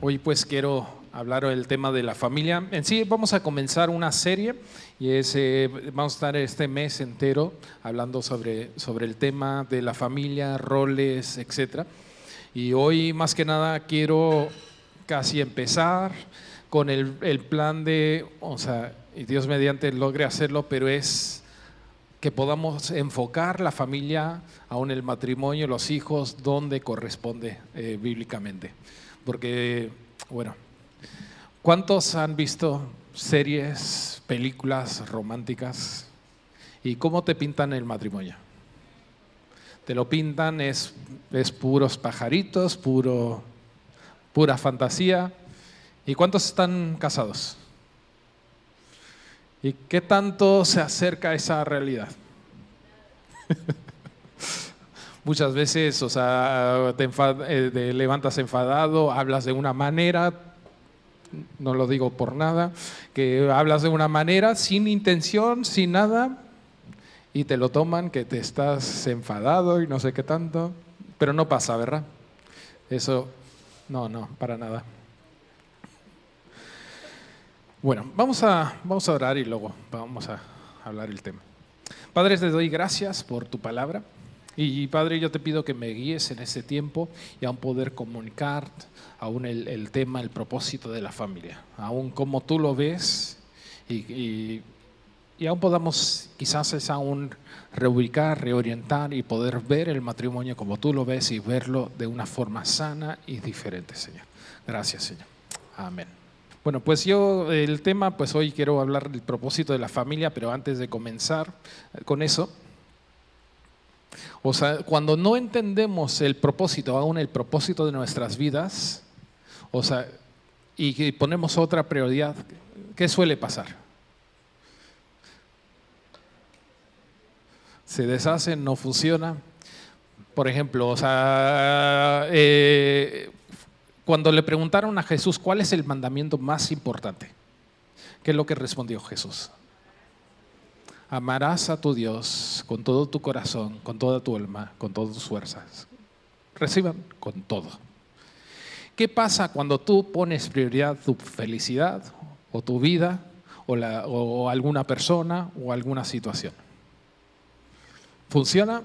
Hoy pues quiero hablar del tema de la familia. En sí vamos a comenzar una serie y vamos a estar este mes entero hablando sobre el tema de la familia, roles, etcétera. Y hoy más que nada quiero casi empezar con el plan de, y Dios mediante logre hacerlo, pero es que podamos enfocar la familia, aún el matrimonio, los hijos, donde corresponde bíblicamente. Porque, bueno, ¿cuántos han visto series, películas románticas? ¿Y cómo te pintan el matrimonio? Te lo pintan, es puros pajaritos, pura fantasía. ¿Y cuántos están casados? ¿Y qué tanto se acerca a esa realidad? Muchas veces, te levantas enfadado, hablas de una manera, no lo digo por nada, que hablas de una manera sin intención, sin nada, y te lo toman que te estás enfadado y no sé qué tanto, pero no pasa, ¿verdad? Eso, no, para nada. Bueno, vamos a orar y luego vamos a hablar el tema. Padre, te doy gracias por tu palabra. Y Padre, yo te pido que me guíes en este tiempo y aún poder comunicar aún el tema, el propósito de la familia, aún como tú lo ves y aún podamos quizás aún reubicar, reorientar y poder ver el matrimonio como tú lo ves y verlo de una forma sana y diferente, Señor. Gracias, Señor. Amén. Bueno, pues el tema, pues hoy quiero hablar del propósito de la familia, pero antes de comenzar con eso, cuando no entendemos el propósito, aún el propósito de nuestras vidas, y ponemos otra prioridad, ¿qué suele pasar? Se deshace, no funciona. Por ejemplo, cuando le preguntaron a Jesús cuál es el mandamiento más importante, ¿qué es lo que respondió Jesús? Amarás a tu Dios con todo tu corazón, con toda tu alma, con todas tus fuerzas. Reciban con todo. ¿Qué pasa cuando tú pones prioridad tu felicidad o tu vida o alguna persona o alguna situación? ¿Funciona?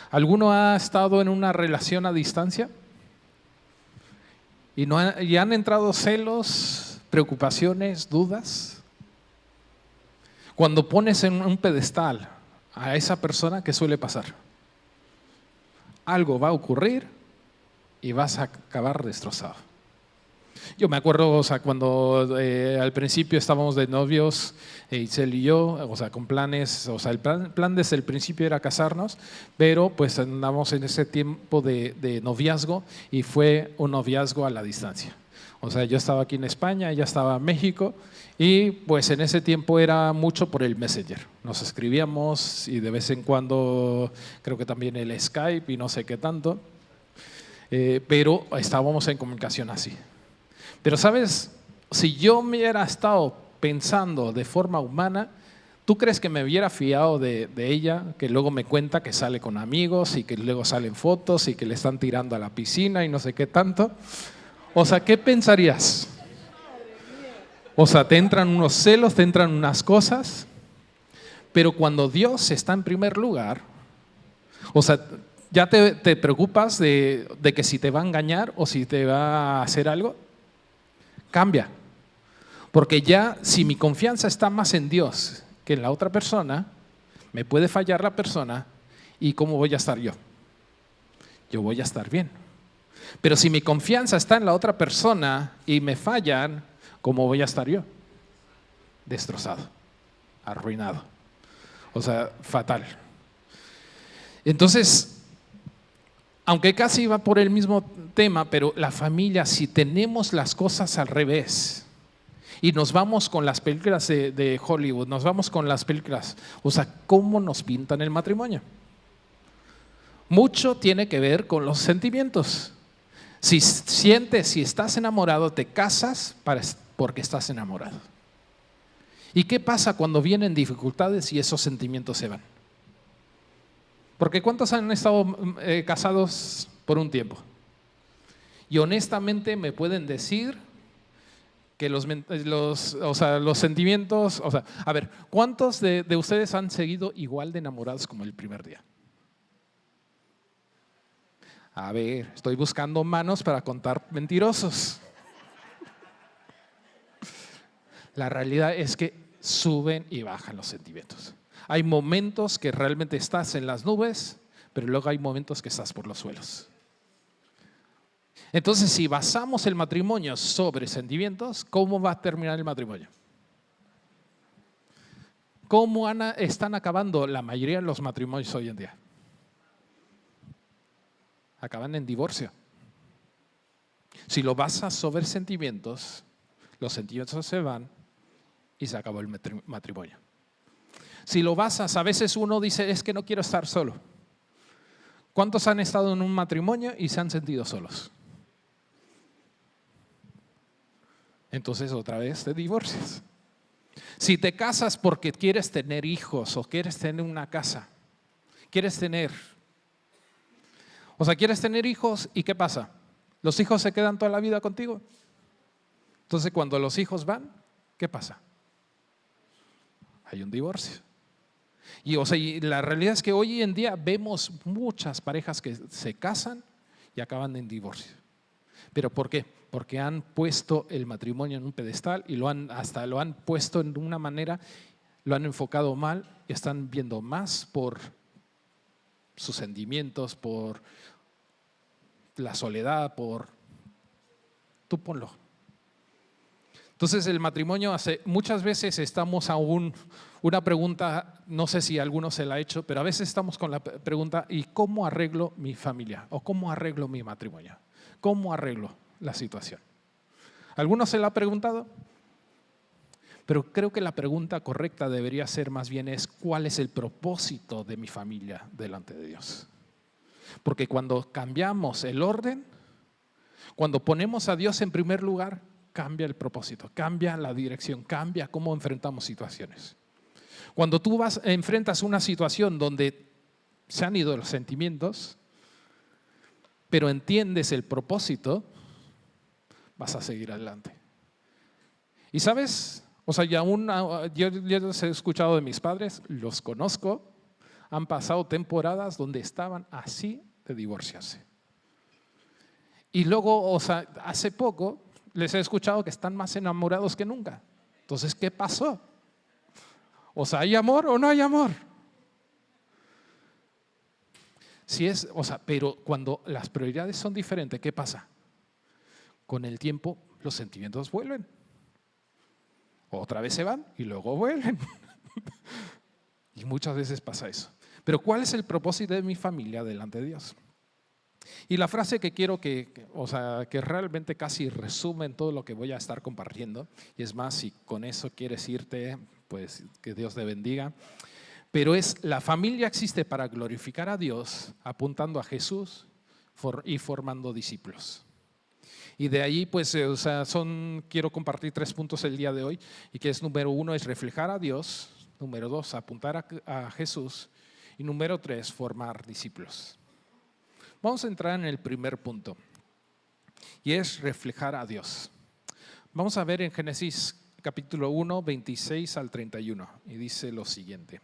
¿Alguno ha estado en una relación a distancia? ¿Y han entrado celos, preocupaciones, dudas? Cuando pones en un pedestal a esa persona, ¿qué suele pasar? Algo va a ocurrir y vas a acabar destrozado. Yo me acuerdo, cuando al principio estábamos de novios, Itzel y yo, con planes, el plan desde el principio era casarnos, pero pues andamos en ese tiempo de noviazgo y fue un noviazgo a la distancia. Yo estaba aquí en España, ella estaba en México y pues en ese tiempo era mucho por el Messenger. Nos escribíamos y de vez en cuando creo que también el Skype y no sé qué tanto, pero estábamos en comunicación así. Pero sabes, si yo me hubiera estado pensando de forma humana, ¿tú crees que me hubiera fiado de ella, que luego me cuenta que sale con amigos y que luego salen fotos y que le están tirando a la piscina y no sé qué tanto? ¿Qué pensarías? Te entran unos celos, te entran unas cosas, pero cuando Dios está en primer lugar, ya te preocupas de que si te va a engañar o si te va a hacer algo. Cambia, porque ya si mi confianza está más en Dios que en la otra persona, me puede fallar la persona y ¿cómo voy a estar yo? Yo voy a estar bien. Pero si mi confianza está en la otra persona y me fallan, ¿cómo voy a estar yo? Destrozado, arruinado, fatal. Entonces, aunque casi va por el mismo tema, pero la familia, si tenemos las cosas al revés y nos vamos con las películas de Hollywood, nos vamos con las películas, ¿cómo nos pintan el matrimonio? Mucho tiene que ver con los sentimientos. Si estás enamorado, te casas porque estás enamorado. ¿Y qué pasa cuando vienen dificultades y esos sentimientos se van? Porque ¿cuántos han estado casados por un tiempo? Y honestamente me pueden decir que los sentimientos, a ver, ¿cuántos de ustedes han seguido igual de enamorados como el primer día? A ver, estoy buscando manos para contar mentirosos. La realidad es que suben y bajan los sentimientos. Hay momentos que realmente estás en las nubes, pero luego hay momentos que estás por los suelos. Entonces, si basamos el matrimonio sobre sentimientos, ¿cómo va a terminar el matrimonio? ¿Cómo están acabando la mayoría de los matrimonios hoy en día? Acaban en divorcio. Si lo basas sobre sentimientos, los sentimientos se van y se acabó el matrimonio. Si lo basas, a veces uno dice, es que no quiero estar solo. ¿Cuántos han estado en un matrimonio y se han sentido solos? Entonces otra vez te divorcias. Si te casas porque quieres tener hijos o quieres tener una casa, quieres tener hijos, ¿y qué pasa? ¿Los hijos se quedan toda la vida contigo? Entonces cuando los hijos van, ¿qué pasa? Hay un divorcio. Y la realidad es que hoy en día vemos muchas parejas que se casan y acaban en divorcio. ¿Pero por qué? Porque han puesto el matrimonio en un pedestal y lo han puesto en una manera, lo han enfocado mal y están viendo más por sus sentimientos, por la soledad, tú ponlo. Entonces el matrimonio muchas veces estamos una pregunta, no sé si alguno se la ha hecho, pero a veces estamos con la pregunta, ¿y cómo arreglo mi familia? ¿O cómo arreglo mi matrimonio? ¿Cómo arreglo la situación? ¿Alguno se la ha preguntado? Pero creo que la pregunta correcta debería ser más bien ¿cuál es el propósito de mi familia delante de Dios? Porque cuando cambiamos el orden, cuando ponemos a Dios en primer lugar, cambia el propósito, cambia la dirección, cambia cómo enfrentamos situaciones. Cuando tú enfrentas una situación donde se han ido los sentimientos, pero entiendes el propósito, vas a seguir adelante. Y sabes, yo los he escuchado de mis padres, los conozco, han pasado temporadas donde estaban así de divorciarse. Y luego, hace poco les he escuchado que están más enamorados que nunca. Entonces, ¿qué pasó? ¿Hay amor o no hay amor? Pero cuando las prioridades son diferentes, ¿qué pasa? Con el tiempo los sentimientos vuelven. Otra vez se van y luego vuelven. Y muchas veces pasa eso. Pero ¿cuál es el propósito de mi familia delante de Dios? Y la frase que quiero que realmente casi resume todo lo que voy a estar compartiendo, y es más, si con eso quieres irte, pues que Dios te bendiga, pero la familia existe para glorificar a Dios, apuntando a Jesús y formando discípulos. Y de ahí, pues, quiero compartir 3 puntos el día de hoy, y que es: número 1, es reflejar a Dios; número 2, apuntar a Jesús; y número 3, formar discípulos. Vamos a entrar en el primer punto, y es reflejar a Dios. Vamos a ver en Génesis capítulo 1, 26 al 31, y dice lo siguiente.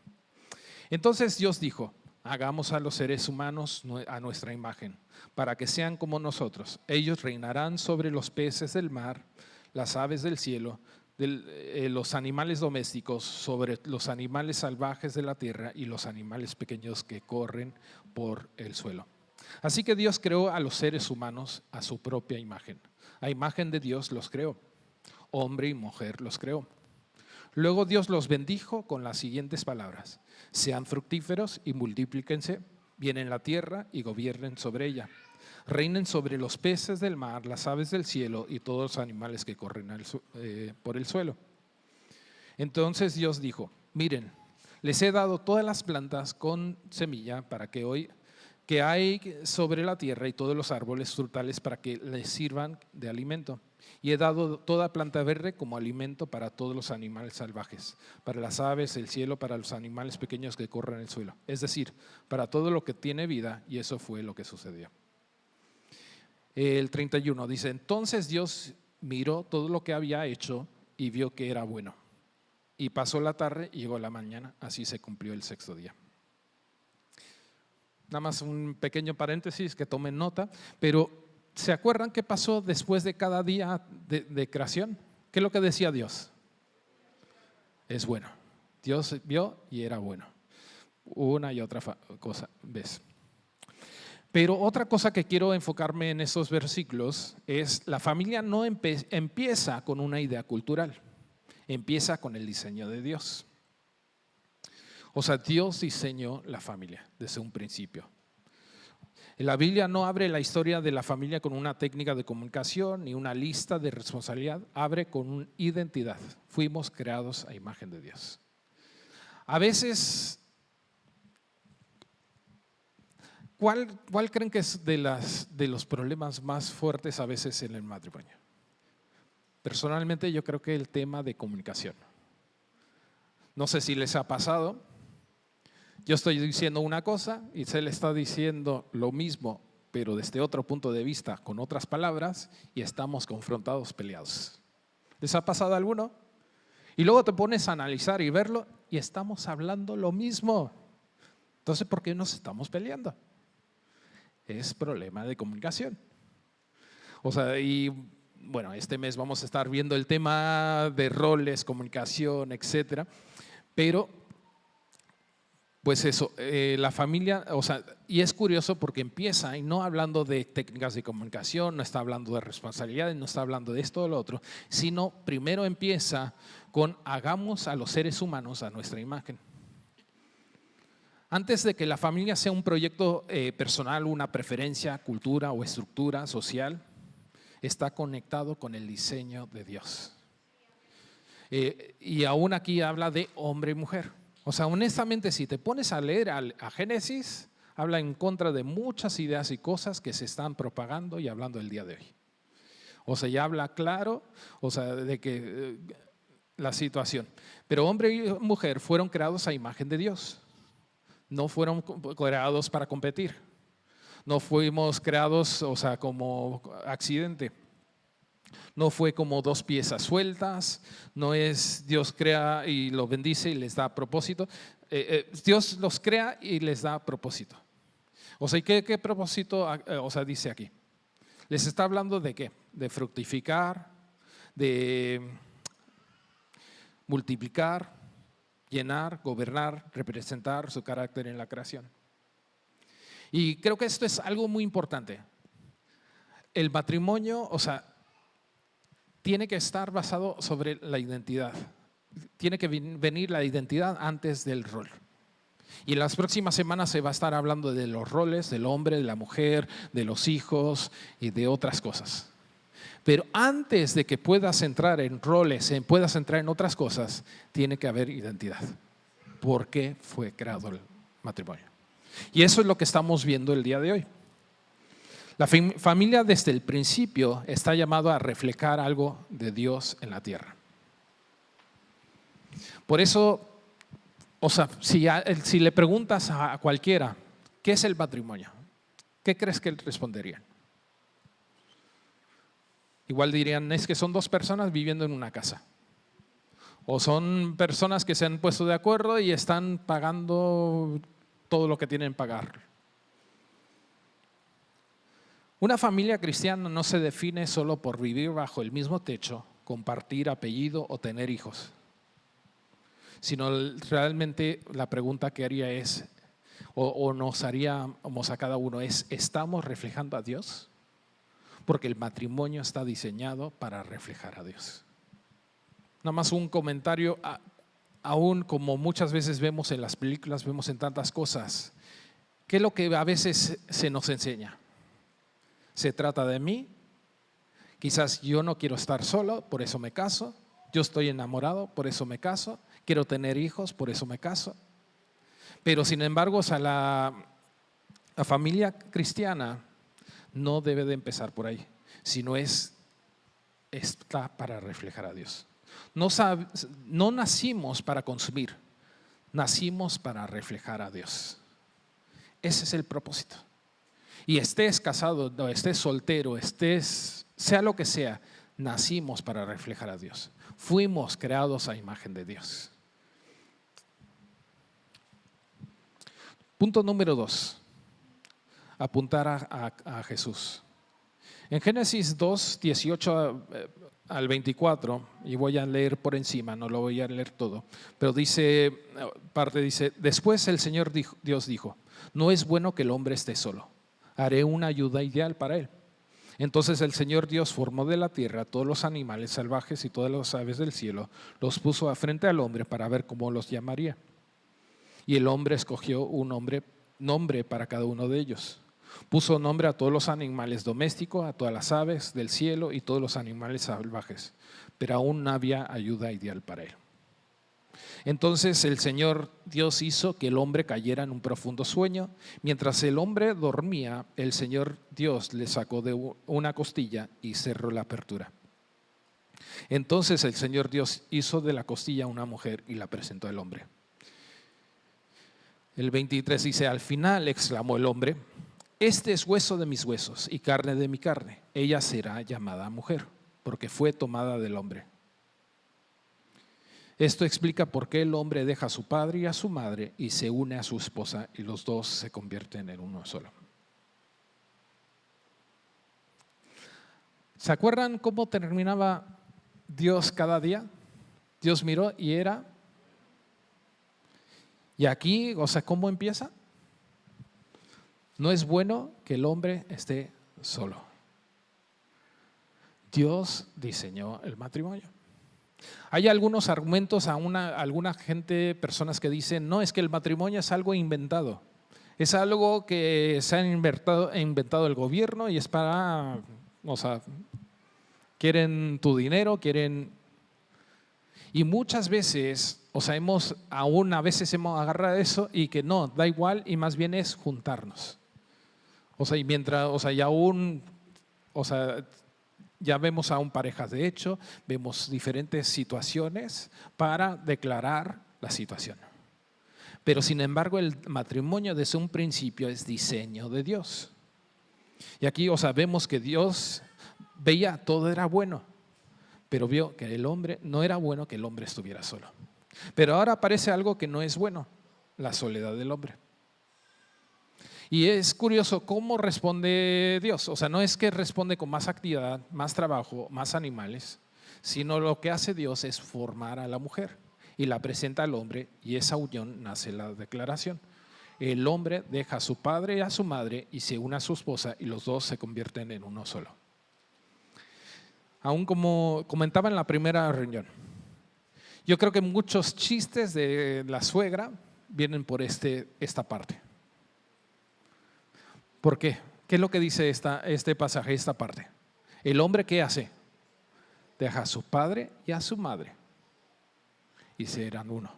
Entonces Dios dijo: hagamos a los seres humanos a nuestra imagen, para que sean como nosotros. Ellos reinarán sobre los peces del mar, las aves del cielo, los animales domésticos, sobre los animales salvajes de la tierra y los animales pequeños que corren por el suelo. Así que Dios creó a los seres humanos a su propia imagen. A imagen de Dios los creó, hombre y mujer los creó. Luego Dios los bendijo con las siguientes palabras: sean fructíferos y multiplíquense, llenen la tierra y gobiernen sobre ella. Reinen sobre los peces del mar, las aves del cielo y todos los animales que corren por el suelo. Entonces Dios dijo: miren, les he dado todas las plantas con semilla para que hay sobre la tierra, y todos los árboles frutales para que les sirvan de alimento. Y he dado toda planta verde como alimento para todos los animales salvajes, para las aves del cielo, para los animales pequeños que corren en el suelo. Es decir, para todo lo que tiene vida, y eso fue lo que sucedió. El 31 dice, entonces Dios miró todo lo que había hecho y vio que era bueno. Y pasó la tarde y llegó la mañana, así se cumplió el sexto día. Nada más un pequeño paréntesis que tomen nota, pero ¿se acuerdan qué pasó después de cada día de creación? ¿Qué es lo que decía Dios? Es bueno. Dios vio y era bueno. Una y otra cosa, ¿ves? Pero otra cosa que quiero enfocarme en estos versículos es la familia no empieza con una idea cultural, empieza con el diseño de Dios. O sea, Dios diseñó la familia desde un principio. La Biblia no abre la historia de la familia con una técnica de comunicación ni una lista de responsabilidad, abre con una identidad. Fuimos creados a imagen de Dios. A veces, ¿cuál creen que es de los problemas más fuertes a veces en el matrimonio? Personalmente yo creo que el tema de comunicación. No sé si les ha pasado. Yo estoy diciendo una cosa y se le está diciendo lo mismo, pero desde otro punto de vista, con otras palabras, y estamos confrontados, peleados. ¿Les ha pasado a alguno? Y luego te pones a analizar y verlo y estamos hablando lo mismo. Entonces, ¿por qué nos estamos peleando? Es problema de comunicación. O sea, y bueno, este mes vamos a estar viendo el tema de roles, comunicación, etcétera, pero pues eso, la familia, o sea, y es curioso porque empieza y no hablando de técnicas de comunicación, no está hablando de responsabilidades, no está hablando de esto o lo otro, sino primero empieza con hagamos a los seres humanos a nuestra imagen. Antes de que la familia sea un proyecto personal, una preferencia, cultura o estructura social, está conectado con el diseño de Dios. Y aún aquí habla de hombre y mujer. O sea, honestamente, si te pones a leer a Génesis, habla en contra de muchas ideas y cosas que se están propagando y hablando el día de hoy. O sea, ya habla claro, o sea, de que la situación. Pero hombre y mujer fueron creados a imagen de Dios. No fueron creados para competir. No fuimos creados, o sea, como accidente. No fue como dos piezas sueltas, no es Dios crea y lo bendice y les da propósito. Dios los crea y les da propósito. O sea, ¿qué propósito o sea, dice aquí? Les está hablando de qué? De fructificar, de multiplicar, llenar, gobernar, representar su carácter en la creación. Y creo que esto es algo muy importante. El matrimonio, o sea, tiene que estar basado sobre la identidad. Tiene que venir la identidad antes del rol. Y en las próximas semanas se va a estar hablando de los roles, del hombre, de la mujer, de los hijos y de otras cosas. Pero antes de que puedas entrar en roles, puedas entrar en otras cosas, tiene que haber identidad. ¿Por qué fue creado el matrimonio? Y eso es lo que estamos viendo el día de hoy. La familia desde el principio está llamada a reflejar algo de Dios en la tierra. Por eso, o sea, si le preguntas a cualquiera, ¿qué es el matrimonio? ¿Qué crees que responderían? Igual dirían, es que son dos personas viviendo en una casa. O son personas que se han puesto de acuerdo y están pagando todo lo que tienen que pagar. Una familia cristiana no se define solo por vivir bajo el mismo techo, compartir apellido o tener hijos, sino realmente la pregunta que haría es, o nos haríamos a cada uno es, ¿estamos reflejando a Dios? Porque el matrimonio está diseñado para reflejar a Dios. Nada más un comentario, aún como muchas veces vemos en las películas, vemos en tantas cosas, ¿qué es lo que a veces se nos enseña? Se trata de mí, quizás yo no quiero estar solo, por eso me caso, yo estoy enamorado, por eso me caso, quiero tener hijos, por eso me caso. Pero sin embargo, o sea, la familia cristiana no debe de empezar por ahí, sino está para reflejar a Dios. No nacimos para consumir, nacimos para reflejar a Dios. Ese es el propósito. Y estés casado, no, estés soltero, sea lo que sea, nacimos para reflejar a Dios. Fuimos creados a imagen de Dios. Punto número 2, apuntar a Jesús. En Génesis 2, 18 al 24, y voy a leer por encima, no lo voy a leer todo, pero dice, después el Señor Dios dijo, no es bueno que el hombre esté solo, haré una ayuda ideal para él. Entonces el Señor Dios formó de la tierra todos los animales salvajes y todas las aves del cielo, los puso frente al hombre para ver cómo los llamaría. Y el hombre escogió un nombre para cada uno de ellos. Puso nombre a todos los animales domésticos, a todas las aves del cielo y todos los animales salvajes, pero aún no había ayuda ideal para él. Entonces el Señor Dios hizo que el hombre cayera en un profundo sueño. Mientras el hombre dormía, el Señor Dios le sacó de una costilla y cerró la apertura. Entonces el Señor Dios hizo de la costilla una mujer y la presentó al hombre. El 23 dice, al final exclamó el hombre, este es hueso de mis huesos y carne de mi carne. Ella será llamada mujer, porque fue tomada del hombre. Esto explica por qué el hombre deja a su padre y a su madre y se une a su esposa y los dos se convierten en uno solo. ¿Se acuerdan cómo terminaba Dios cada día? Dios miró y era. Y aquí, o sea, ¿cómo empieza? No es bueno que el hombre esté solo. Dios diseñó el matrimonio. Hay algunos argumentos alguna gente, personas que dicen, no, es que el matrimonio es algo inventado. Es algo que se ha inventado el gobierno y es para, o sea, quieren tu dinero, quieren. Y muchas veces, o sea, a veces hemos agarrado eso y que no, da igual y más bien es juntarnos. O sea, y mientras, o sea, y aún, o sea, ya vemos aún parejas de hecho, vemos diferentes situaciones para declarar la situación. Pero sin embargo, el matrimonio desde un principio es diseño de Dios. Y aquí, o sea, vemos que Dios veía todo era bueno, pero vio que el hombre no era bueno que el hombre estuviera solo. Pero ahora aparece algo que no es bueno, la soledad del hombre. Y es curioso cómo responde Dios. O sea, no es que responde con más actividad, más trabajo, más animales, sino lo que hace Dios es formar a la mujer y la presenta al hombre y esa unión nace la declaración. El hombre deja a su padre y a su madre y se une a su esposa y los dos se convierten en uno solo. Aún como comentaba en la primera reunión, yo creo que muchos chistes de la suegra vienen por esta parte. ¿Por qué? ¿Qué es lo que dice este pasaje, esta parte? El hombre, ¿qué hace? Deja a su padre y a su madre y serán uno.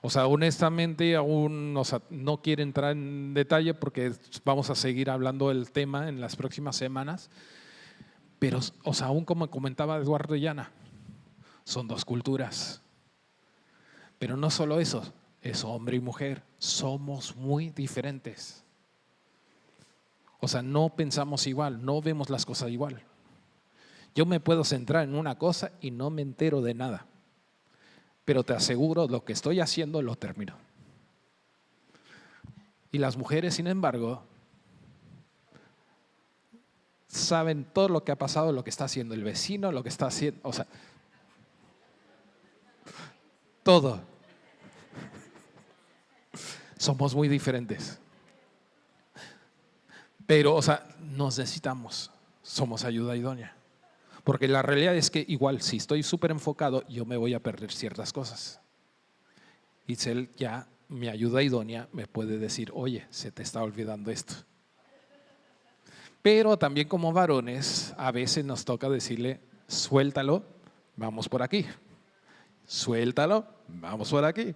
O sea, honestamente aún no quiero entrar en detalle porque vamos a seguir hablando del tema en las próximas semanas, pero o sea, aún como comentaba Eduardo Llana, son dos culturas. Pero no solo eso, es hombre y mujer, somos muy diferentes. O sea, no pensamos igual, no vemos las cosas igual. Yo me puedo centrar en una cosa y no me entero de nada, pero te aseguro, lo que estoy haciendo lo termino. Y las mujeres, sin embargo, saben todo lo que ha pasado, lo que está haciendo el vecino, lo que está haciendo, o sea, todo. Somos muy diferentes. Pero, o sea, nos necesitamos, somos ayuda idónea. Porque la realidad es que igual, si estoy súper enfocado, yo me voy a perder ciertas cosas. Itzel, ya mi ayuda idónea me puede decir, oye, se te está olvidando esto. Pero también como varones, a veces nos toca decirle, suéltalo, vamos por aquí. Suéltalo, vamos por aquí.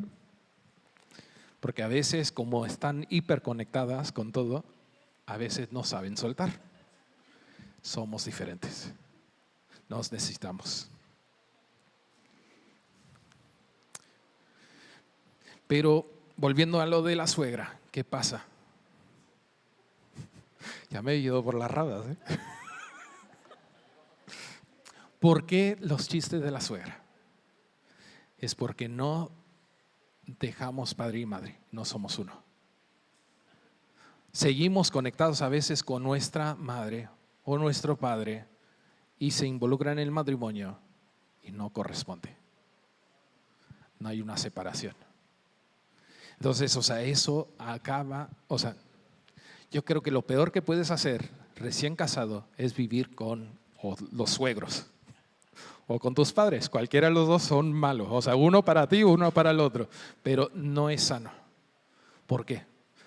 Porque a veces, como están hiperconectadas con todo, a veces no saben soltar. Somos diferentes. Nos necesitamos. Pero volviendo a lo de la suegra, ¿qué pasa? Ya me he ido por las ramas, ¿eh? ¿Por qué los chistes de la suegra? Es porque no dejamos padre y madre, no somos uno. Seguimos conectados a veces con nuestra madre o nuestro padre y se involucran en el matrimonio y no corresponde. No hay una separación. Entonces, eso acaba, yo creo que lo peor que puedes hacer recién casado es vivir con los suegros o con tus padres. Cualquiera de los dos son malos. Uno para ti, uno para el otro. Pero no es sano. ¿Por qué?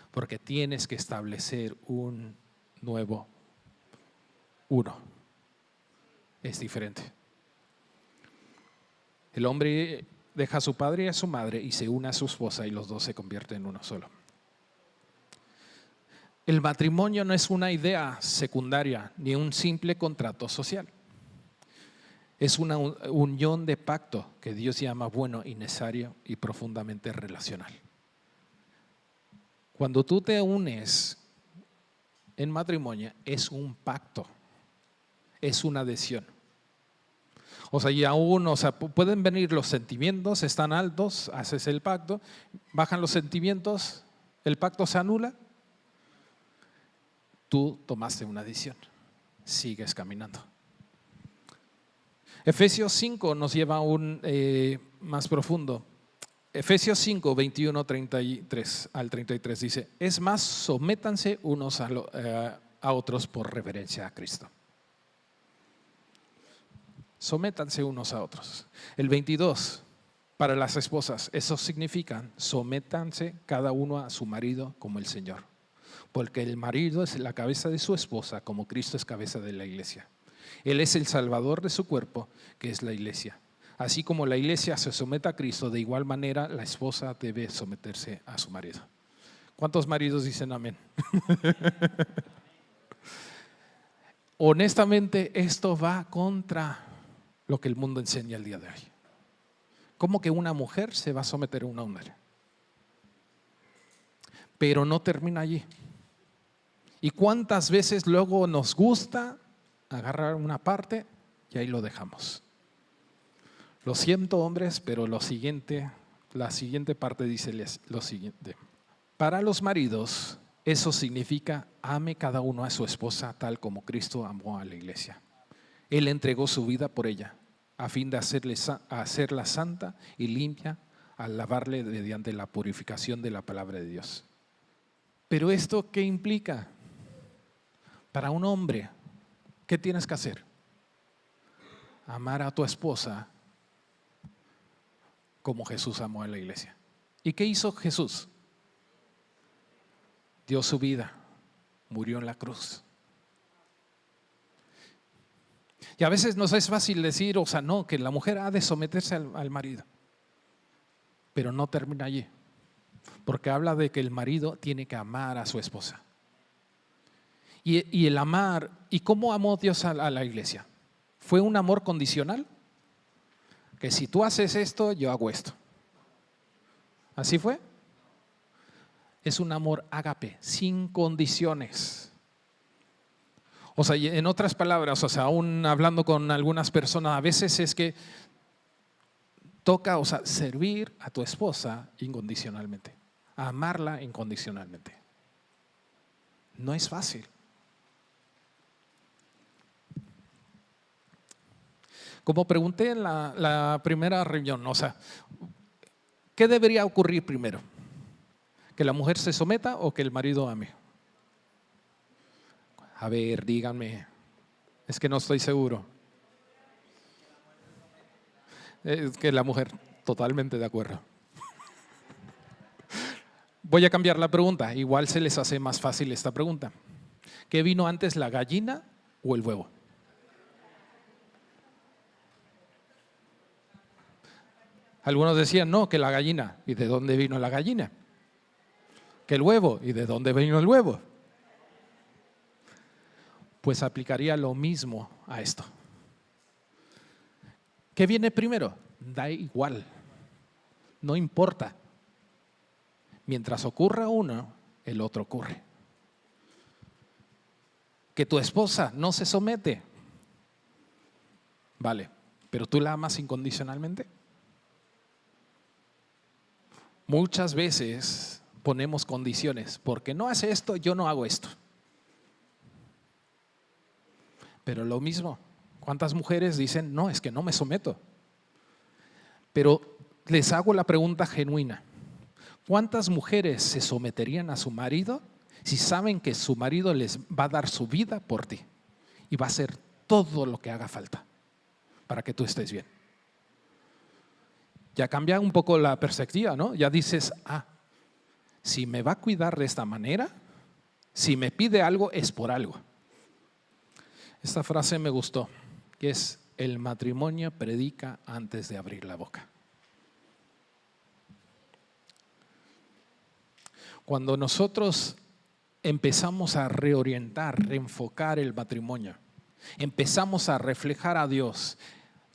Porque tienes que establecer un nuevo uno. Es diferente. El hombre deja a su padre y a su madre y se une a su esposa y los dos se convierten en uno solo. El matrimonio no es una idea secundaria ni un simple contrato social. Es una unión de pacto que Dios llama bueno y necesario y profundamente relacional. Cuando tú te unes en matrimonio, es un pacto, es una adhesión. Y aún, pueden venir los sentimientos, están altos, haces el pacto, bajan los sentimientos, el pacto se anula, tú tomaste una decisión, sigues caminando. Efesios 5 nos lleva aún más profundo. Efesios 5, 21 33 al 33 dice: es más, sométanse unos a otros por reverencia a Cristo. Sométanse unos a otros. El 22, para las esposas, eso significa: sométanse cada uno a su marido como el Señor. Porque el marido es la cabeza de su esposa, como Cristo es cabeza de la iglesia. Él es el salvador de su cuerpo, que es la iglesia. Así como la iglesia se somete a Cristo, de igual manera la esposa debe someterse a su marido. ¿Cuántos maridos dicen amén? Honestamente, esto va contra lo que el mundo enseña el día de hoy. ¿Cómo que una mujer se va a someter a un hombre? Pero no termina allí. ¿Y cuántas veces luego nos gusta agarrar una parte y ahí lo dejamos? Lo siento, hombres, pero la siguiente parte dice lo siguiente: para los maridos, eso significa: ame cada uno a su esposa tal como Cristo amó a la iglesia. Él entregó su vida por ella, a fin de hacerla santa y limpia, al lavarle mediante la purificación de la palabra de Dios. Pero ¿esto qué implica? Para un hombre, ¿qué tienes que hacer? Amar a tu esposa como Jesús amó a la iglesia. ¿Y qué hizo Jesús? Dio su vida, murió en la cruz. Y a veces nos es fácil decir, no, que la mujer ha de someterse al marido. Pero no termina allí. Porque habla de que el marido tiene que amar a su esposa. Y el amar, ¿y cómo amó Dios a la iglesia? ¿Fue un amor condicional? Que si tú haces esto, yo hago esto. ¿Así fue? Es un amor ágape, sin condiciones. En otras palabras, aún hablando con algunas personas, a veces es que toca, servir a tu esposa incondicionalmente, amarla incondicionalmente. No es fácil. Como pregunté en la primera reunión, ¿qué debería ocurrir primero? ¿Que la mujer se someta o que el marido ame? A ver, díganme, es que no estoy seguro. Es que la mujer, totalmente de acuerdo. Voy a cambiar la pregunta, igual se les hace más fácil esta pregunta. ¿Qué vino antes, la gallina o el huevo? Algunos decían, no, que la gallina. ¿Y de dónde vino la gallina? Que el huevo. ¿Y de dónde vino el huevo? Pues aplicaría lo mismo a esto. ¿Qué viene primero? Da igual. No importa. Mientras ocurra uno, el otro ocurre. que tu esposa no se somete. Vale, pero ¿tú la amas incondicionalmente? Muchas veces ponemos condiciones, porque no hace esto, yo no hago esto. Pero lo mismo, ¿cuántas mujeres dicen, no, es que no me someto? Pero les hago la pregunta genuina. ¿Cuántas mujeres se someterían a su marido si saben que su marido les va a dar su vida por ti y va a hacer todo lo que haga falta para que tú estés bien? Ya cambia un poco la perspectiva, ¿no? Ya dices, si me va a cuidar de esta manera, si me pide algo es por algo. Esta frase me gustó, que es: el matrimonio predica antes de abrir la boca. Cuando nosotros empezamos a reorientar, reenfocar el matrimonio, empezamos a reflejar a Dios,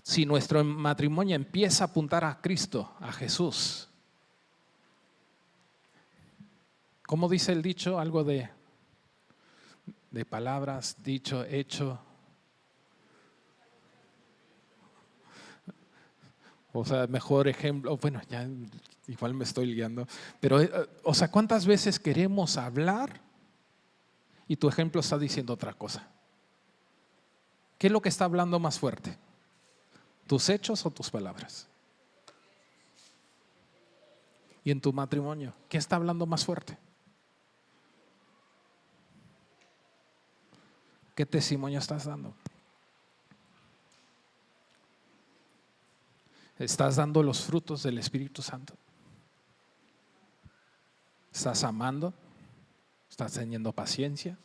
si nuestro matrimonio empieza a apuntar a Cristo, a Jesús, ¿cómo dice el dicho? Algo de palabras, dicho, hecho. O sea, mejor ejemplo, bueno, ya igual me estoy liando, pero, o sea, ¿cuántas veces queremos hablar y tu ejemplo está diciendo otra cosa? ¿Qué es lo que está hablando más fuerte? ¿Tus hechos o tus palabras? Y en tu matrimonio, ¿qué está hablando más fuerte? ¿Qué testimonio estás dando? ¿Estás dando los frutos del Espíritu Santo? ¿Estás amando? ¿Estás teniendo paciencia?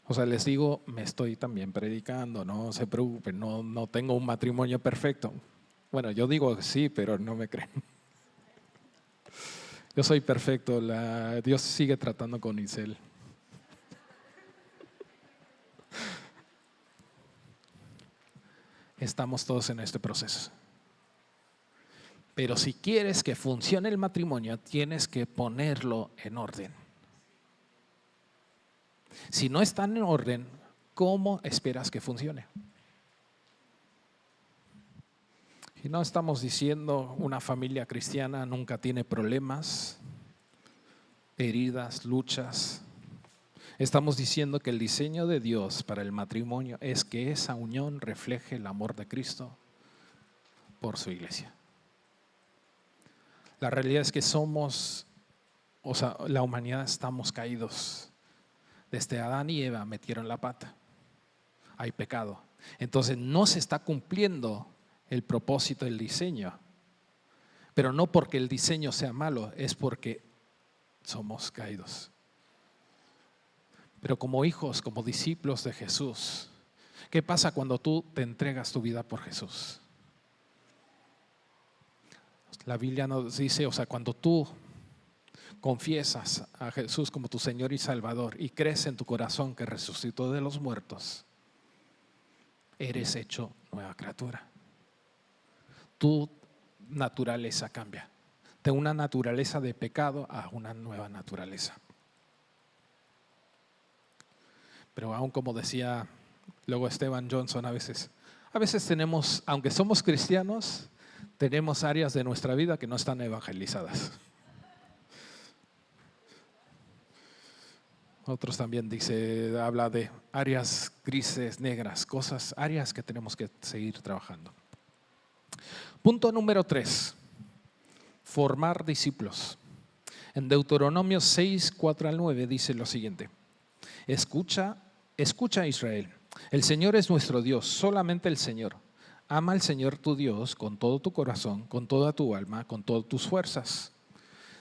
O sea, les digo, me estoy también predicando, no se preocupen, no tengo un matrimonio perfecto. Bueno, yo digo sí, pero no me creen. Yo soy perfecto, Dios sigue tratando con Isel. Estamos todos en este proceso. Pero si quieres que funcione el matrimonio, tienes que ponerlo en orden. Si no está en orden, ¿cómo esperas que funcione? Y no estamos diciendo una familia cristiana nunca tiene problemas, heridas, luchas. Estamos diciendo que el diseño de Dios para el matrimonio es que esa unión refleje el amor de Cristo por su iglesia. La realidad es que la humanidad estamos caídos. Desde Adán y Eva metieron la pata. Hay pecado. Entonces no se está cumpliendo el propósito del diseño. Pero no porque el diseño sea malo, es porque somos caídos. Pero como hijos, como discípulos de Jesús, ¿qué pasa cuando tú te entregas tu vida por Jesús? La Biblia nos dice, cuando tú confiesas a Jesús como tu Señor y Salvador y crees en tu corazón que resucitó de los muertos, eres hecho nueva criatura. Tu naturaleza cambia, de una naturaleza de pecado a una nueva naturaleza. Pero aún como decía luego Esteban Johnson, a veces tenemos, aunque somos cristianos, tenemos áreas de nuestra vida que no están evangelizadas. Otros también habla de áreas grises, negras, áreas que tenemos que seguir trabajando. Punto número 3, formar discípulos. En Deuteronomio 6, 4 al 9 dice lo siguiente: Escucha Israel, el Señor es nuestro Dios, solamente el Señor. Ama al Señor tu Dios con todo tu corazón, con toda tu alma, con todas tus fuerzas.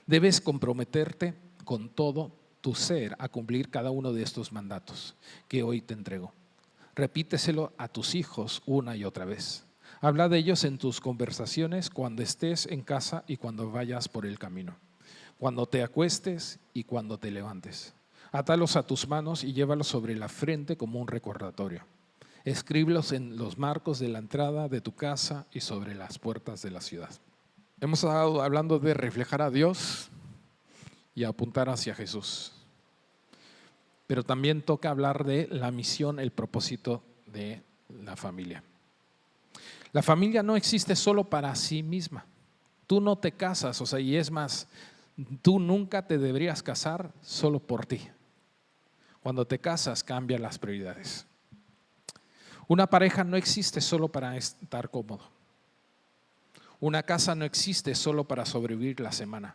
Debes comprometerte con todo tu ser a cumplir cada uno de estos mandatos que hoy te entrego. Repíteselo a tus hijos una y otra vez. Habla de ellos en tus conversaciones cuando estés en casa y cuando vayas por el camino, cuando te acuestes y cuando te levantes. Átalos a tus manos y llévalos sobre la frente como un recordatorio. Escríbelos en los marcos de la entrada de tu casa y sobre las puertas de la ciudad. Hemos estado hablando de reflejar a Dios y apuntar hacia Jesús. pero también toca hablar de la misión, el propósito de la familia. La familia no existe solo para sí misma. Tú no te casas, y es más, tú nunca te deberías casar solo por ti. Cuando te casas, cambian las prioridades. Una pareja no existe solo para estar cómodo. Una casa no existe solo para sobrevivir la semana,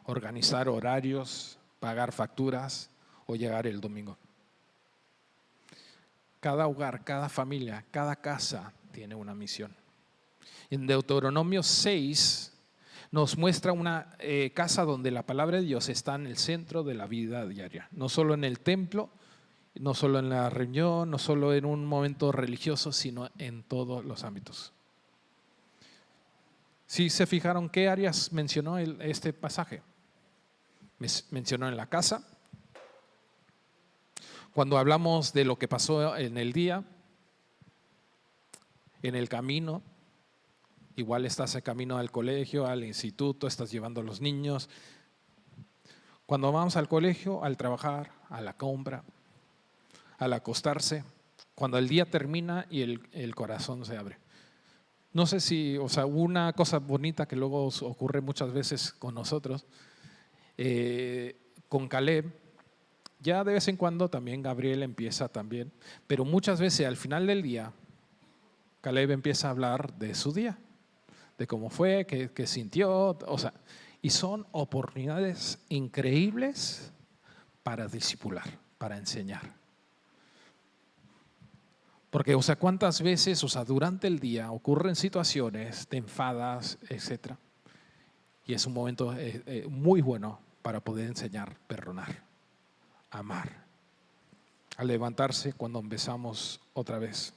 organizar horarios, pagar facturas o llegar el domingo. Cada hogar, cada familia, cada casa tiene una misión. En Deuteronomio 6 nos muestra una casa donde la palabra de Dios está en el centro de la vida diaria, no solo en el templo, no solo en la reunión, no solo en un momento religioso, sino en todos los ámbitos. ¿Sí se fijaron qué áreas mencionó este pasaje? Mencionó en la casa, cuando hablamos de lo que pasó en el día, en el camino, igual estás en camino al colegio, al instituto, estás llevando a los niños. Cuando vamos al colegio, al trabajar, a la compra, al acostarse, cuando el día termina y el corazón se abre. No sé si, una cosa bonita que luego ocurre muchas veces con nosotros, con Caleb, ya de vez en cuando también Gabriel empieza también, pero muchas veces al final del día, Caleb empieza a hablar de su día, de cómo fue, qué sintió, y son oportunidades increíbles para discipular, para enseñar. Porque, ¿cuántas veces, durante el día ocurren situaciones, te enfadas, etcétera? Y es un momento muy bueno para poder enseñar, perdonar, amar, a levantarse cuando empezamos otra vez.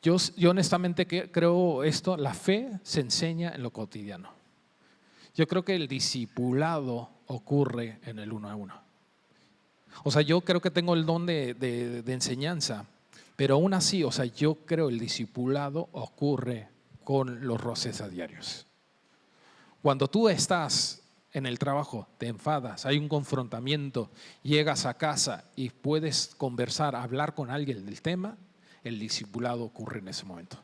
Yo honestamente creo esto, la fe se enseña en lo cotidiano. Yo creo que el discipulado ocurre en el uno a uno. Yo creo que tengo el don de enseñanza, pero aún así, yo creo el discipulado ocurre con los roces a diarios. Cuando tú estás en el trabajo, te enfadas, hay un confrontamiento, llegas a casa y puedes conversar, hablar con alguien del tema, el discipulado ocurre en ese momento.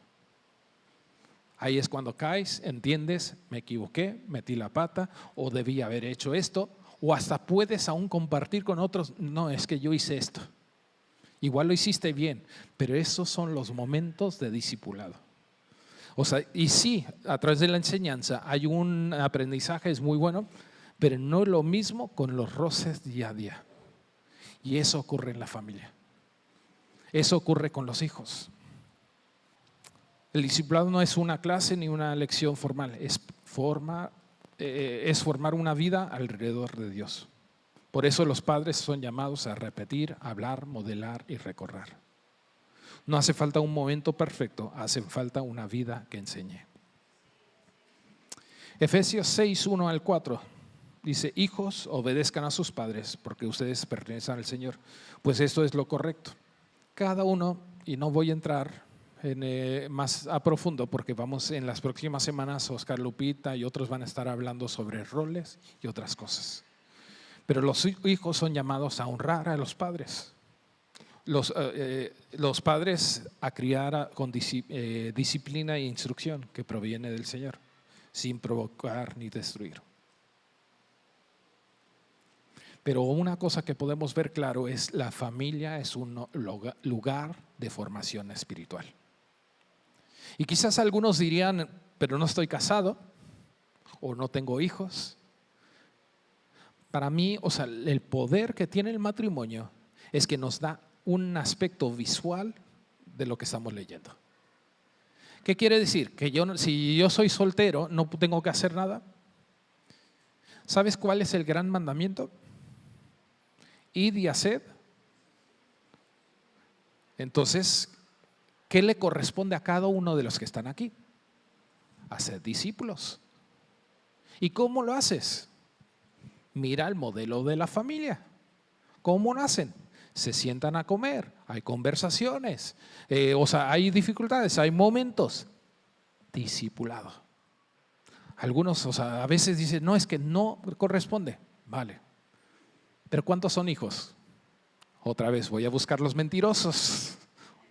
Ahí es cuando caes, entiendes, me equivoqué, metí la pata o debí haber hecho esto. O hasta puedes aún compartir con otros, no, es que yo hice esto. Igual lo hiciste bien, pero esos son los momentos de discipulado. Y sí, a través de la enseñanza hay un aprendizaje, es muy bueno, pero no es lo mismo con los roces día a día. Y eso ocurre en la familia. Eso ocurre con los hijos. El discipulado no es una clase ni una lección formal, es formar una vida alrededor de Dios. Por eso los padres son llamados a repetir, hablar, modelar y recordar. No hace falta un momento perfecto, hace falta una vida que enseñe. Efesios 6, 1 al 4 dice: hijos, obedezcan a sus padres porque ustedes pertenecen al Señor, pues esto es lo correcto. Cada uno, y no voy a entrar más a profundo porque vamos en las próximas semanas, Oscar Lupita y otros van a estar hablando sobre roles y otras cosas. Pero los hijos son llamados a honrar a los padres. Los padres a criar con disciplina e instrucción que proviene del Señor, sin provocar ni destruir. Pero una cosa que podemos ver claro es la familia es un lugar de formación espiritual. Y quizás algunos dirían, pero no estoy casado o no tengo hijos. Para mí, el poder que tiene el matrimonio es que nos da un aspecto visual de lo que estamos leyendo. ¿Qué quiere decir? Que si yo soy soltero, no tengo que hacer nada. ¿Sabes cuál es el gran mandamiento? Id y haced. Entonces, ¿qué le corresponde a cada uno de los que están aquí? Hacer discípulos. ¿Y cómo lo haces? Mira el modelo de la familia. ¿Cómo nacen? Se sientan a comer, hay conversaciones, hay dificultades, hay momentos. Discipulado. Algunos, a veces dicen, no, es que no corresponde. Vale. Pero ¿cuántos son hijos? Otra vez voy a buscar los mentirosos.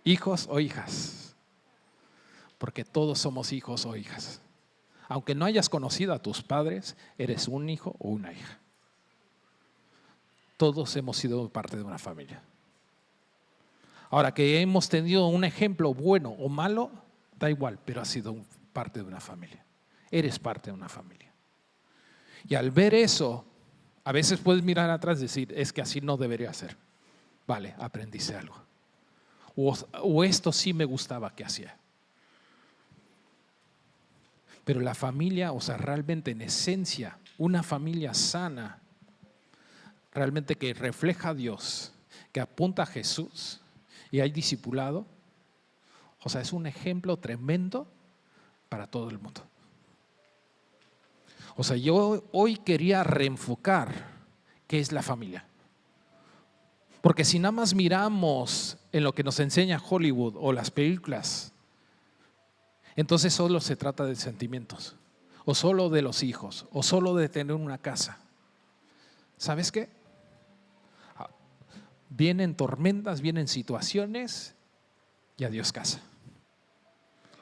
¿Hijos o hijas? Porque todos somos hijos o hijas. Aunque no hayas conocido a tus padres, eres un hijo o una hija. Todos hemos sido parte de una familia. Ahora, que hemos tenido un ejemplo bueno o malo, da igual, pero has sido parte de una familia. Eres parte de una familia. Y al ver eso, a veces puedes mirar atrás y decir, es que así no debería ser. Vale, aprendiste algo. O esto sí me gustaba que hacía. Pero la familia, o sea, realmente en esencia, una familia sana, realmente que refleja a Dios, que apunta a Jesús y hay discipulado, o sea, es un ejemplo tremendo para todo el mundo. O sea, yo hoy quería reenfocar qué es la familia. Porque si nada más miramos en lo que nos enseña Hollywood o las películas, entonces solo se trata de sentimientos, o solo de los hijos, o solo de tener una casa. ¿Sabes qué? Vienen tormentas, vienen situaciones y adiós casa.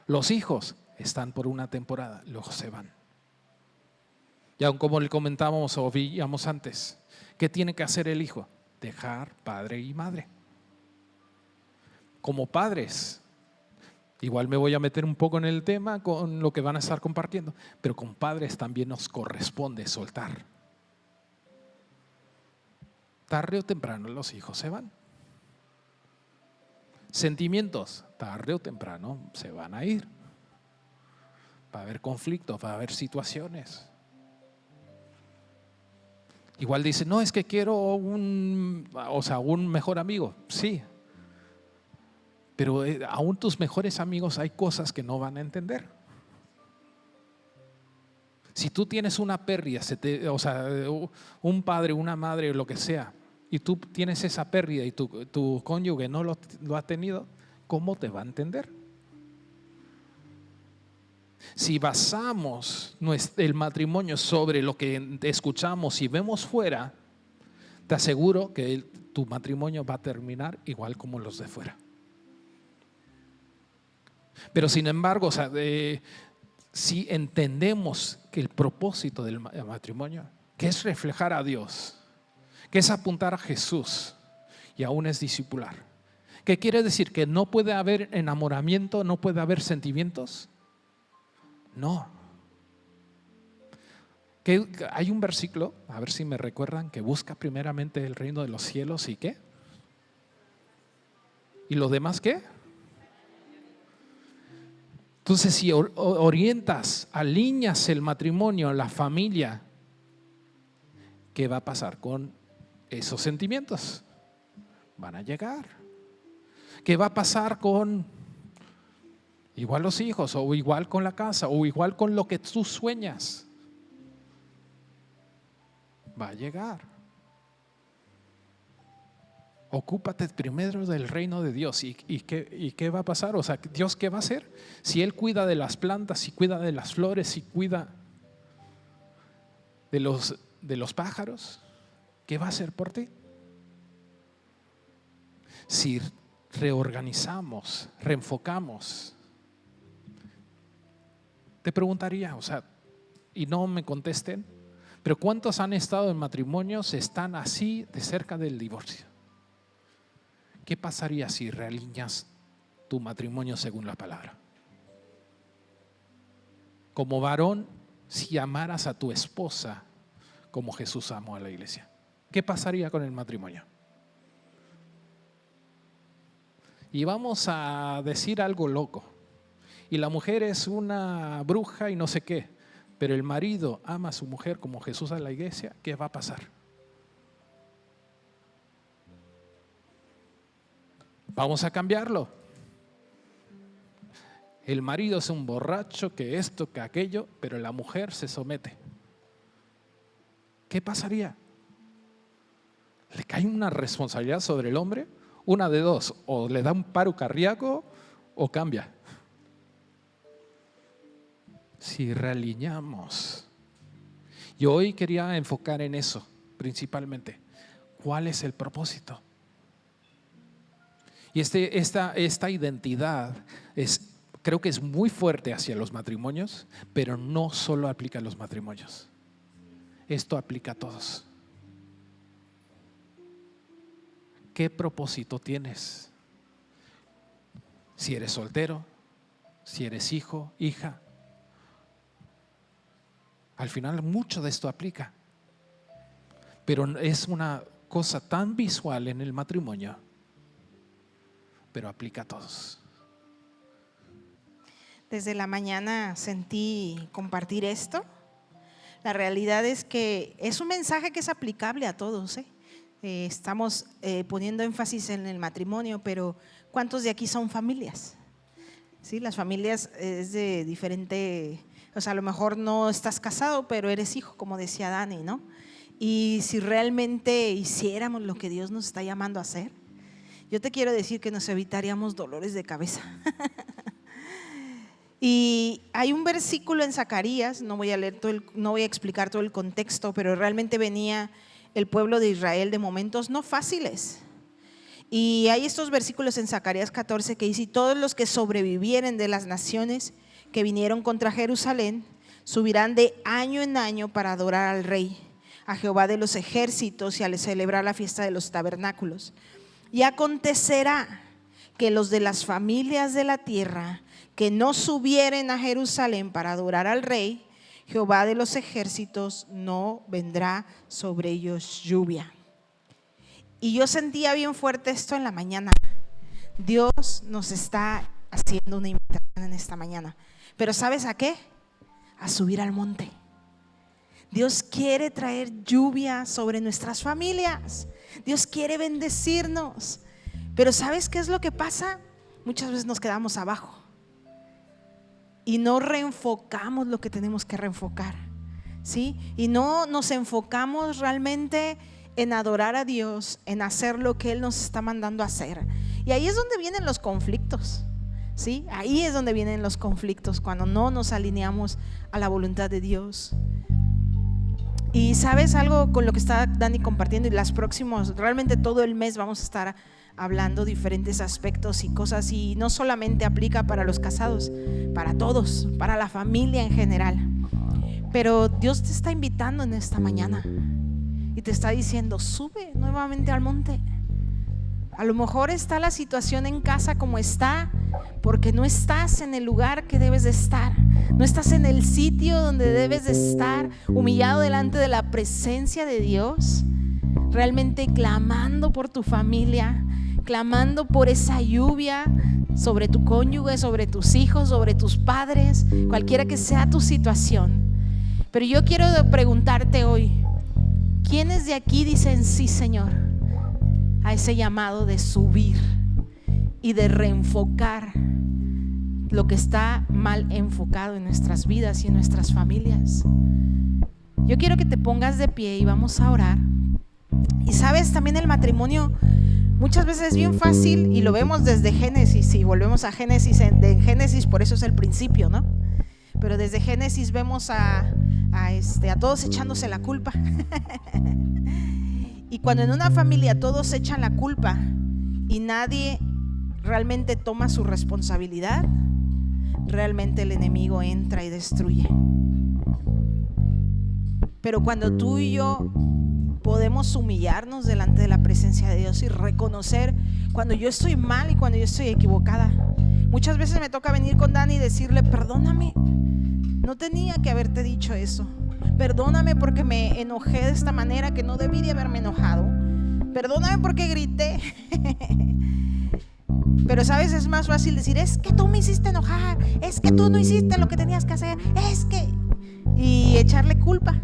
Los hijos están por una temporada, luego se van. Y aun como le comentábamos o veíamos antes, ¿qué tiene que hacer el hijo? Dejar padre y madre. Como padres, igual me voy a meter un poco en el tema con lo que van a estar compartiendo, pero con padres también nos corresponde soltar. Tarde o temprano los hijos se van. Sentimientos, tarde o temprano se van a ir. Va a haber conflictos, va a haber situaciones. Igual dice, no, es que quiero un mejor amigo. Sí, pero aún tus mejores amigos hay cosas que no van a entender. Si tú tienes una pérdida, un padre, una madre o lo que sea, y tú tienes esa pérdida y tu cónyuge no lo ha tenido, ¿cómo te va a entender? Si basamos el matrimonio sobre lo que escuchamos y vemos fuera, te aseguro que tu matrimonio va a terminar igual como los de fuera. Pero sin embargo, si entendemos que el propósito del matrimonio, que es reflejar a Dios, que es apuntar a Jesús y aún es discipular, ¿qué quiere decir? ¿Que no puede haber enamoramiento, no puede haber sentimientos? No. Que hay un versículo, a ver si me recuerdan, que busca primeramente el reino de los cielos y ¿qué? ¿Y lo demás qué? Entonces, si orientas, alineas el matrimonio, la familia, ¿qué va a pasar con esos sentimientos? Van a llegar. ¿Qué va a pasar con igual los hijos, o igual con la casa, o igual con lo que tú sueñas? Va a llegar. Ocúpate primero del reino de Dios. ¿Y qué va a pasar? O sea, ¿Dios qué va a hacer? Si Él cuida de las plantas, si cuida de las flores, si cuida de los pájaros, ¿qué va a hacer por ti? Si reorganizamos, reenfocamos, te preguntaría, y no me contesten, pero ¿cuántos han estado en matrimonios, están así de cerca del divorcio? ¿Qué pasaría si realineas tu matrimonio según la palabra? Como varón, si amaras a tu esposa como Jesús amó a la iglesia, ¿qué pasaría con el matrimonio? Y vamos a decir algo loco. Y la mujer es una bruja y no sé qué, pero el marido ama a su mujer como Jesús a la iglesia, ¿qué va a pasar? Vamos a cambiarlo. El marido es un borracho, que esto, que aquello, pero la mujer se somete. ¿Qué pasaría? ¿Le cae una responsabilidad sobre el hombre? Una de dos, o le da un paro cardíaco o cambia. Si realineamos. Yo hoy quería enfocar en eso, principalmente. ¿Cuál es el propósito? Y esta identidad creo que es muy fuerte hacia los matrimonios, pero no solo aplica a los matrimonios. Esto aplica a todos. ¿Qué propósito tienes? Si eres soltero, si eres hijo, hija. Al final mucho de esto aplica. Pero es una cosa tan visual en el matrimonio, pero aplica a todos. Desde la mañana sentí compartir esto. La realidad es que es un mensaje que es aplicable a todos, ¿eh? Estamos poniendo énfasis en el matrimonio, pero ¿cuántos de aquí son familias? ¿Sí? Las familias es de diferente, o sea, a lo mejor no estás casado, pero eres hijo, como decía Dani, ¿no? Y si realmente hiciéramos lo que Dios nos está llamando a hacer, yo te quiero decir que nos evitaríamos dolores de cabeza. Y hay un versículo en Zacarías, no voy a explicar todo el contexto, pero realmente venía el pueblo de Israel de momentos no fáciles. Y hay estos versículos en Zacarías 14 que dice: y todos los que sobrevivieren de las naciones que vinieron contra Jerusalén subirán de año en año para adorar al Rey, a Jehová de los ejércitos, y al celebrar la fiesta de los tabernáculos. Y acontecerá que los de las familias de la tierra que no subieren a Jerusalén para adorar al Rey, Jehová de los ejércitos, no vendrá sobre ellos lluvia. Y yo sentía bien fuerte esto en la mañana. Dios nos está haciendo una invitación en esta mañana. Pero ¿sabes a qué? A subir al monte. Dios quiere traer lluvia sobre nuestras familias. Dios quiere bendecirnos. Pero ¿sabes qué es lo que pasa? Muchas veces nos quedamos abajo y no reenfocamos lo que tenemos que reenfocar, ¿sí? Y no nos enfocamos realmente en adorar a Dios, en hacer lo que Él nos está mandando a hacer. Y ahí es donde vienen los conflictos, ¿sí? Ahí es donde vienen los conflictos, cuando no nos alineamos a la voluntad de Dios. Y sabes algo con lo que está Dani compartiendo, y las próximas, realmente todo el mes vamos a estar hablando diferentes aspectos y cosas, y no solamente aplica para los casados, para todos, para la familia en general. Pero Dios te está invitando en esta mañana y te está diciendo: sube nuevamente al monte. A lo mejor está la situación en casa como está porque no estás en el lugar que debes de estar, no estás en el sitio donde debes de estar, humillado delante de la presencia de Dios, realmente clamando por tu familia, clamando por esa lluvia sobre tu cónyuge, sobre tus hijos, sobre tus padres, cualquiera que sea tu situación. Pero yo quiero preguntarte hoy: ¿quiénes de aquí dicen sí, Señor, a ese llamado de subir y de reenfocar lo que está mal enfocado en nuestras vidas y en nuestras familias? Yo quiero que te pongas de pie y vamos a orar. Y sabes, también el matrimonio muchas veces es bien fácil, y lo vemos desde Génesis, y volvemos a Génesis, en Génesis por eso es el principio, ¿no? Pero desde Génesis vemos a todos echándose la culpa. Y cuando en una familia todos echan la culpa y nadie realmente toma su responsabilidad, realmente el enemigo entra y destruye. Pero cuando tú y yo podemos humillarnos delante de la presencia de Dios y reconocer cuando yo estoy mal y cuando yo estoy equivocada. Muchas veces me toca venir con Dani y decirle: perdóname, no tenía que haberte dicho eso. Perdóname porque me enojé de esta manera que no debí de haberme enojado. Perdóname porque grité. Pero sabes, es más fácil decir: es que tú me hiciste enojar, es que tú no hiciste lo que tenías que hacer, es que... y echarle culpa.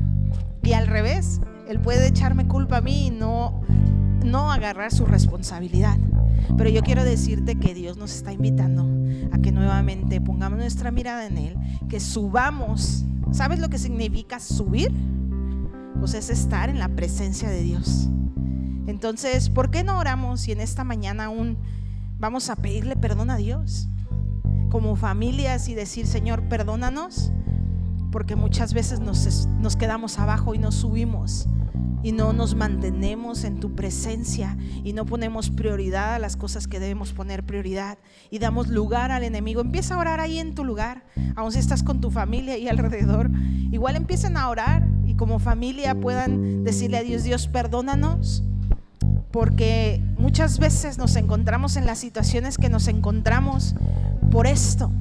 Y al revés, él puede echarme culpa a mí y no agarrar su responsabilidad. Pero yo quiero decirte que Dios nos está invitando a que nuevamente pongamos nuestra mirada en Él, que subamos. ¿Sabes lo que significa subir? Pues es estar en la presencia de Dios. Entonces, ¿por qué no oramos y en esta mañana aún vamos a pedirle perdón a Dios como familias y decir: Señor, perdónanos, porque muchas veces nos quedamos abajo y no subimos y no nos mantenemos en tu presencia y no ponemos prioridad a las cosas que debemos poner prioridad y damos lugar al enemigo. Empieza a orar ahí en tu lugar, aun si estás con tu familia ahí alrededor. Igual empiecen a orar y como familia puedan decirle a Dios: Dios, perdónanos, porque muchas veces nos encontramos en las situaciones que nos encontramos por esto,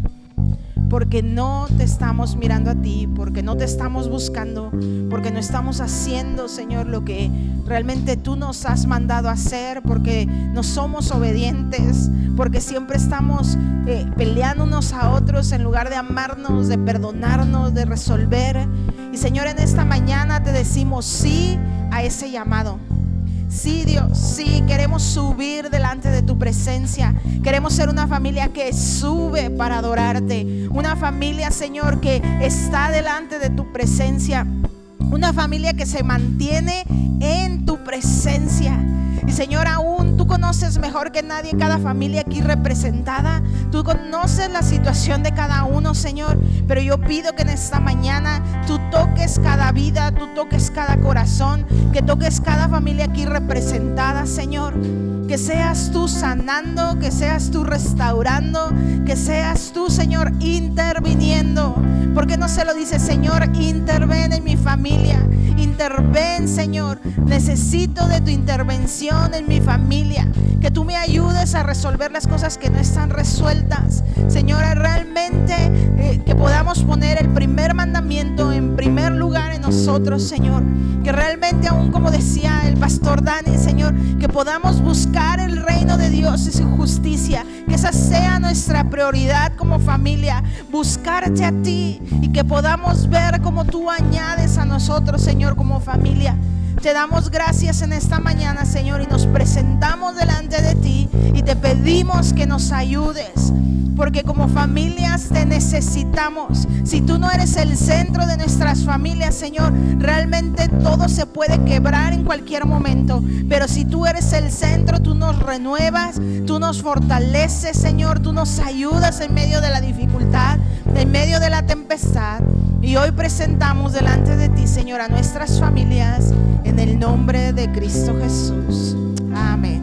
porque no te estamos mirando a ti, porque no te estamos buscando, porque no estamos haciendo, Señor, lo que realmente tú nos has mandado a hacer, porque no somos obedientes, porque siempre estamos peleando unos a otros en lugar de amarnos, de perdonarnos, de resolver. Y Señor, en esta mañana te decimos sí a ese llamado. Sí, Dios, sí, queremos subir delante de tu presencia. Queremos ser una familia que sube para adorarte. Una familia, Señor, que está delante de tu presencia. Una familia que se mantiene en tu presencia. Y Señor, aún tú conoces mejor que nadie cada familia aquí representada. Tú conoces la situación de cada uno, Señor. Pero yo pido que en esta mañana tú toques cada vida, tú toques cada corazón, que toques cada familia aquí representada, Señor. Que seas tú sanando, que seas tú restaurando, que seas tú, Señor, interviniendo. ¿Por qué no se lo dice, Señor? Interven en mi familia. Interven, Señor. Necesito de tu intervención en mi familia. Que tú me ayudes a resolver las cosas que no están resueltas. Señora, realmente que podamos poner el primer mandamiento en primer lugar en nosotros, Señor. Que realmente, aún como decía el pastor Dani, Señor, que podamos buscar el reino de Dios y su justicia. Que esa sea nuestra prioridad como familia. Buscarte a ti y que podamos ver cómo tú añades a nosotros, Señor, como familia. Te damos gracias en esta mañana, Señor, y nos presentamos delante de ti y te pedimos que nos ayudes, porque como familias te necesitamos. Si tú no eres el centro de nuestras familias, Señor, realmente todo se puede quebrar en cualquier momento. Pero si tú eres el centro, tú nos renuevas, tú nos fortaleces, Señor, tú nos ayudas en medio de la dificultad, en medio de la tempestad. Y hoy presentamos delante de ti, Señor, a nuestras familias en el nombre de Cristo Jesús. Amén.